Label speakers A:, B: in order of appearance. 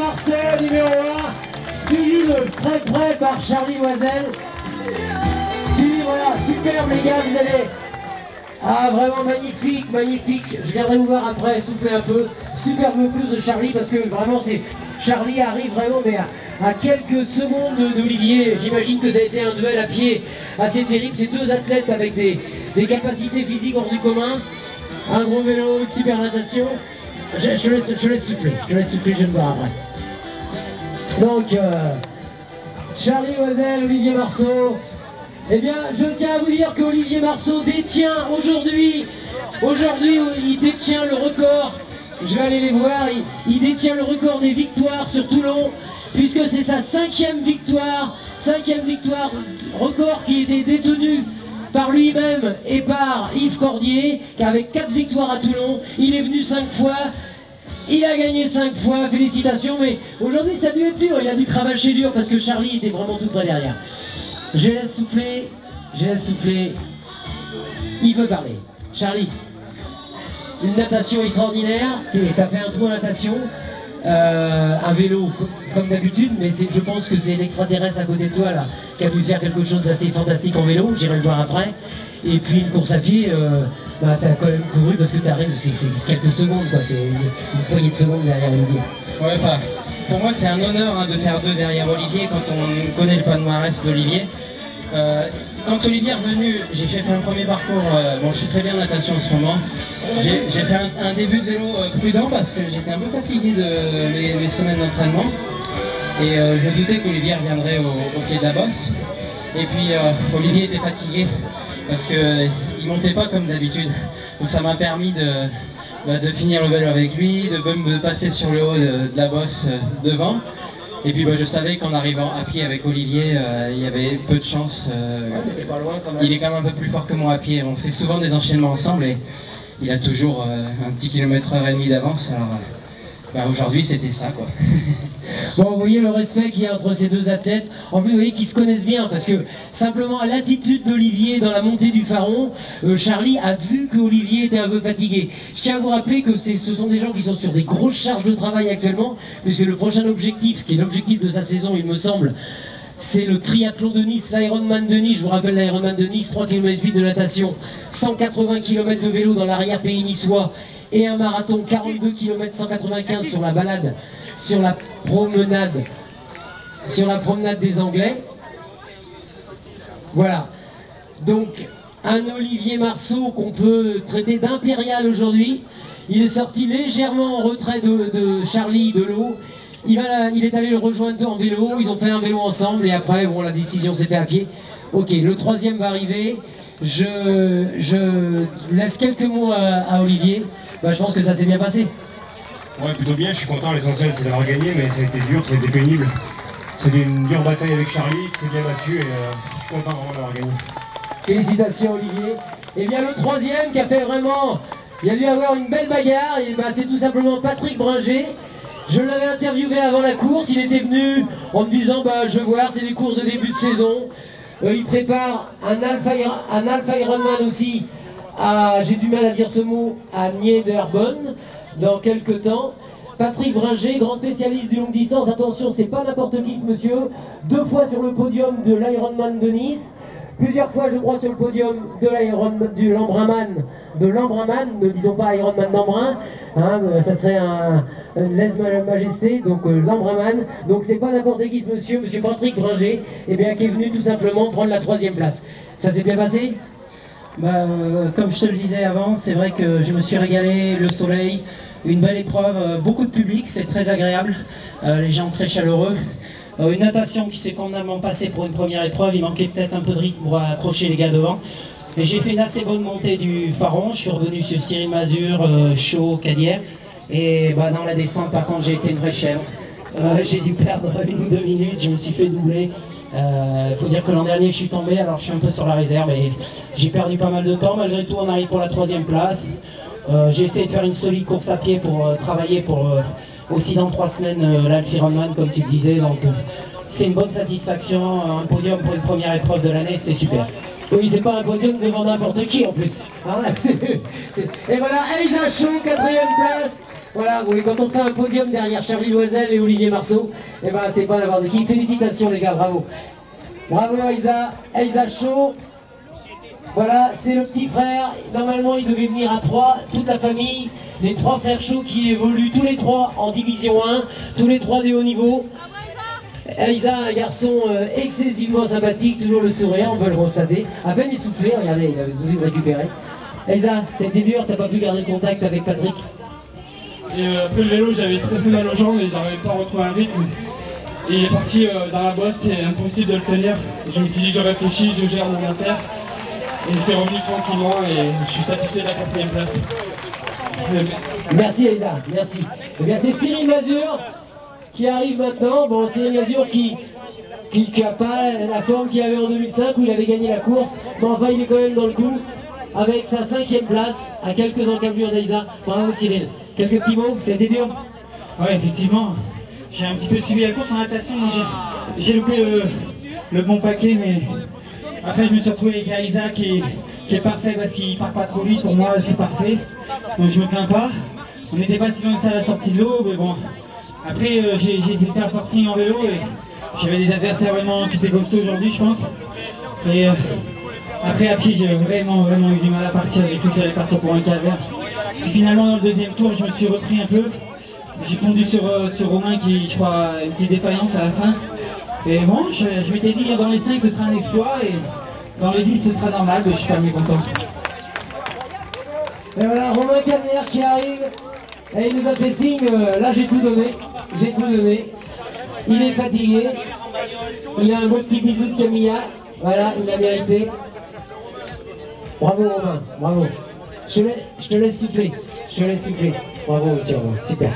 A: Marceau, numéro 1, suivi de très près par Charlie Loisel. Suivi, voilà, superbe les gars, vous allez... Ah, vraiment magnifique, magnifique. Je viendrai vous voir après, souffler un peu. Superbe course de Charlie, parce que vraiment, c'est... Charlie arrive vraiment, mais à quelques secondes d'Olivier. J'imagine que ça a été un duel à pied assez terrible. Ces deux athlètes avec des capacités physiques hors du commun. Un gros vélo, une super natation. Je te laisse souffler, je vais me voir après. Donc, Charlie Loisel, Olivier Marceau. Eh bien, je tiens à vous dire qu'Olivier Marceau détient aujourd'hui, il détient le record. Je vais aller les voir, il détient le record des victoires sur Toulon, puisque c'est sa cinquième victoire, record qui était détenu par lui-même et par Yves Cordier, qui avait 4 victoires à Toulon. Il est venu 5 fois, il a gagné 5 fois, félicitations, mais aujourd'hui ça a dû être dur, il a dû cravacher dur parce que Charlie était vraiment tout près derrière. Je laisse souffler, il veut parler. Charlie, une natation extraordinaire, t'as fait un trou en natation, un vélo comme d'habitude, mais je pense que c'est l'extraterrestre à côté de toi là qui a pu faire quelque chose d'assez fantastique en vélo, j'irai le voir après. Et puis une course à pied, t'as quand même couru parce que t'arrives, c'est quelques secondes quoi, c'est une poignée de secondes derrière Olivier.
B: Ouais, enfin, pour moi c'est un honneur de faire 2 derrière Olivier quand on connaît le palmarès d'Olivier. Quand Olivier est revenu, j'ai fait un premier parcours, bon je suis très bien en natation en ce moment. J'ai fait un début de vélo prudent parce que j'étais un peu fatigué de mes semaines d'entraînement. Et je doutais qu'Olivier reviendrait au pied de la bosse. Et puis Olivier était fatigué parce qu'il ne montait pas comme d'habitude. Donc ça m'a permis de finir le vélo avec lui, de passer sur le haut de la bosse devant. Et puis je savais qu'en arrivant à pied avec Olivier, il y avait peu de chance. Il est quand même un peu plus fort que moi à pied. On fait souvent des enchaînements ensemble et il a toujours un petit kilomètre heure et demi d'avance. Alors aujourd'hui c'était ça quoi.
A: Bon, vous voyez le respect qu'il y a entre ces deux athlètes. En plus, vous voyez qu'ils se connaissent bien parce que simplement à l'attitude d'Olivier dans la montée du Faron, Charlie a vu qu'Olivier était un peu fatigué. Je tiens à vous rappeler que ce sont des gens qui sont sur des grosses charges de travail actuellement, puisque le prochain objectif, qui est l'objectif de sa saison, il me semble, c'est le triathlon de Nice, l'Ironman de Nice. Je vous rappelle l'Ironman de Nice, 3 km 8 de natation, 180 km de vélo dans l'arrière-pays niçois et un marathon 42 km 195 sur la balade, sur la promenade des Anglais. Voilà. Donc, un Olivier Marceau qu'on peut traiter d'impérial aujourd'hui. Il est sorti légèrement en retrait de Charlie de l'eau. Il est allé le rejoindre en vélo. Ils ont fait un vélo ensemble et après, bon, la décision s'est faite à pied. Ok, le troisième va arriver. Je laisse quelques mots à Olivier. Je pense que ça s'est bien passé.
C: Ouais, plutôt bien, je suis content, l'essentiel c'est d'avoir gagné, mais ça a été dur, ça a été pénible. C'était une dure bataille avec Charlie, qui s'est bien battu et je suis content vraiment d'avoir gagné.
A: Félicitations Olivier. Et bien le troisième qui a fait vraiment, il a dû avoir une belle bagarre, et c'est tout simplement Patrick Bringer. Je l'avais interviewé avant la course, il était venu en me disant je veux voir, c'est des courses de début de saison. Il prépare un Alpha Ironman aussi, j'ai du mal à dire ce mot, à Niederbonn. Dans quelques temps. Patrick Bringer, grand spécialiste du longue distance, attention, c'est pas n'importe qui ce monsieur, 2 fois sur le podium de l'Ironman de Nice, plusieurs fois je crois sur le podium de l'Embrunman, ne disons pas Ironman d'Embrun, hein, ça serait un lèse-majesté, donc l'Embrunman, donc c'est pas n'importe qui ce monsieur, monsieur Patrick Bringer, et bien qui est venu tout simplement prendre la 3e place. Ça s'est bien passé ?
D: Comme je te le disais avant, c'est vrai que je me suis régalé, le soleil, une belle épreuve, beaucoup de public, c'est très agréable, les gens très chaleureux. Une natation qui s'est complètement passée pour une première épreuve, il manquait peut-être un peu de rythme pour accrocher les gars devant. Et j'ai fait une assez bonne montée du Faron, je suis revenu sur Cyril Mazur, Chaud, Cadière. Et dans la descente par contre j'ai été une vraie chèvre. J'ai dû perdre 1 ou 2 minutes, je me suis fait doubler. Faut dire que l'an dernier je suis tombé, alors je suis un peu sur la réserve et j'ai perdu pas mal de temps. Malgré tout on arrive pour la 3e place. J'ai essayé de faire une solide course à pied pour travailler pour aussi dans 3 semaines l'Alpha-Ironman comme tu le disais. Donc c'est une bonne satisfaction, un podium pour une première épreuve de l'année, c'est super.
A: Oui, c'est pas un podium devant n'importe qui en plus. Et voilà, Elisa Chaud, 4e place. Voilà, oui, quand on fait un podium derrière Charlie Loisel et Olivier Marceau, eh ben c'est pas d'avoir de qui. Félicitations les gars, bravo. Bravo Elsa Chaud. Voilà, c'est le petit frère. Normalement, il devait venir à 3, toute la famille. Les 3 frères Chaud qui évoluent tous les 3 en division 1, tous les 3 des hauts niveaux. Elsa, un garçon excessivement sympathique, toujours le sourire, on peut le constater. À peine essoufflé, regardez, il avait tout de suite récupéré. Elsa, c'était dur, t'as pas pu garder contact avec Patrick?
E: Et après le vélo, j'avais très mal aux jambes et j'arrivais pas à retrouver un rythme. Et il est parti dans la bosse, c'est impossible de le tenir. Et je me suis dit, je réfléchis, je gère mon inter. Et c'est revenu tranquillement et je suis satisfait de la 4e place.
A: Merci Elsa, merci. Eh bien c'est Cyril Mazur qui arrive maintenant. Bon, Cyril Mazur qui n'a pas la forme qu'il avait en 2005 où il avait gagné la course. Mais enfin il est quand même dans le coup avec sa 5e place à quelques encablures d'Elsa. Bravo Cyril. Quelques petits mots, c'était dur?
D: Ouais, effectivement. J'ai un petit peu suivi la course en natation, j'ai loupé le bon paquet, mais après je me suis retrouvé avec Elsa qui est parfait parce qu'il part pas trop vite, pour moi c'est parfait, donc je me plains pas. On n'était pas si loin que ça à la sortie de l'eau, mais bon. Après j'ai essayé de faire le forcing en vélo et j'avais des adversaires vraiment qui étaient costauds aujourd'hui je pense. Et après à pied j'ai vraiment eu du mal à partir, j'ai cru que j'allais partir pour un calvaire. Puis finalement dans le 2e tour je me suis repris un peu. J'ai fondu sur Romain qui, je crois, a une petite défaillance à la fin. Et bon, je m'étais dit dans les 5 ce sera un exploit et dans les 10 ce sera normal, mais je suis pas mécontent.
A: Et voilà, Romain Cavenère qui arrive. Et il nous a fait signe, là j'ai tout donné. J'ai tout donné. Il est fatigué. Il a un beau petit bisou de Camilla. Voilà, il a mérité. Bravo Romain, bravo. Je te laisse souffler. Je te laisse souffler. Bravo, tiens, super.